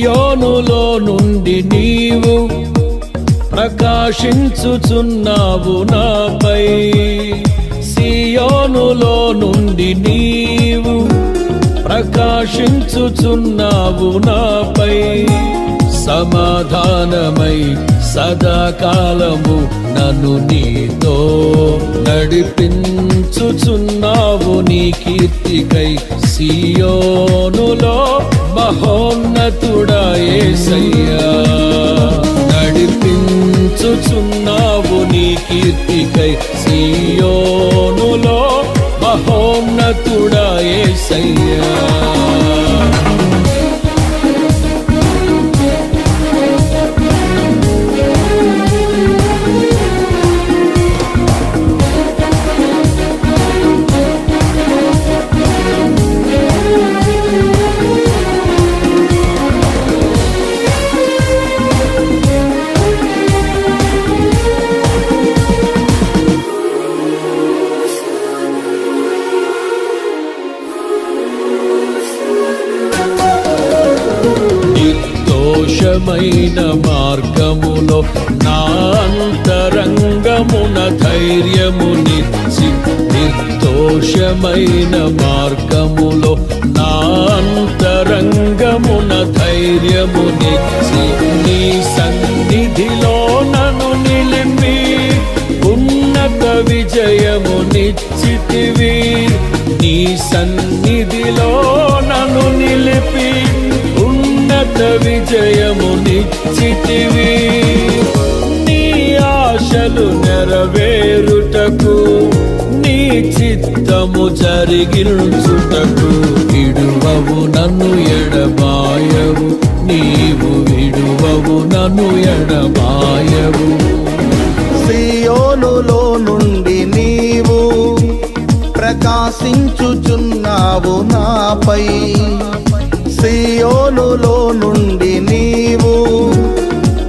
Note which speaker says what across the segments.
Speaker 1: సియోనులో నుండి నీవు ప్రకాశించుచున్నావు నాపై. సియోనులో నుండి నీవు ప్రకాశించుచున్నావు నాపై. సమాధానమై సదాకాలము నన్ను నీతో నడిపించుచున్నావు నీ కీర్తికై. సియోనులో మహోన్నతుడా యేసయ్యా, నడిపించుచున్నావు నీ కీర్తికై. సియోనులో మహోన్నతుడా యేసయ్యా. నిర్దోషమైన మార్గములో నా అంతరంగమున ధైర్యమునిచ్చి. నిర్దోషమైన మార్గములో నా అంతరంగమున ధైర్యమునిచ్చి. నీ సన్నిధిలో నన్ను నిలిపి ఉన్నత విజయమునిచ్చితివి. నీ సన్నిధిలో నన్ను నిలిపి ఉన్నత విజయమునిచ్చితివి. నీ ఆశలు నెరవేరుటకు, నీ చిత్తము జరిగించుటకు విడువవు నన్ను ఎడబాయవు. నీవు విడువవు నన్ను ఎడబాయవు.
Speaker 2: సియోనులో నుండి నీవు ప్రకాశించుచున్నావు నాపై. సియోనులో నుండి నీవు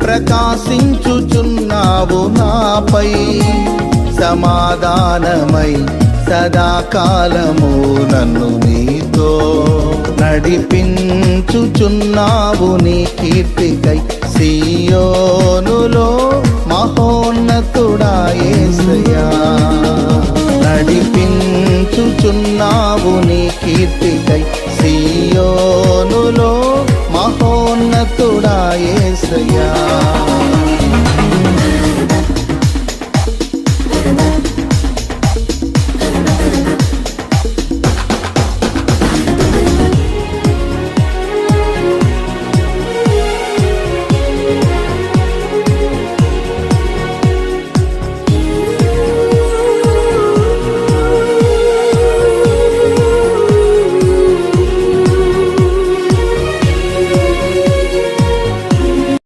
Speaker 2: ప్రకాశించుచున్నావు నాపై. సమాధానమై సదాకాలము నన్ను నీతో నడిపించుచున్నావు నీ కీర్తికై. సియోనులో మహోన్నతుడా యేసయ్యా, నడిపించుచున్నావు నీ కీర్తికై.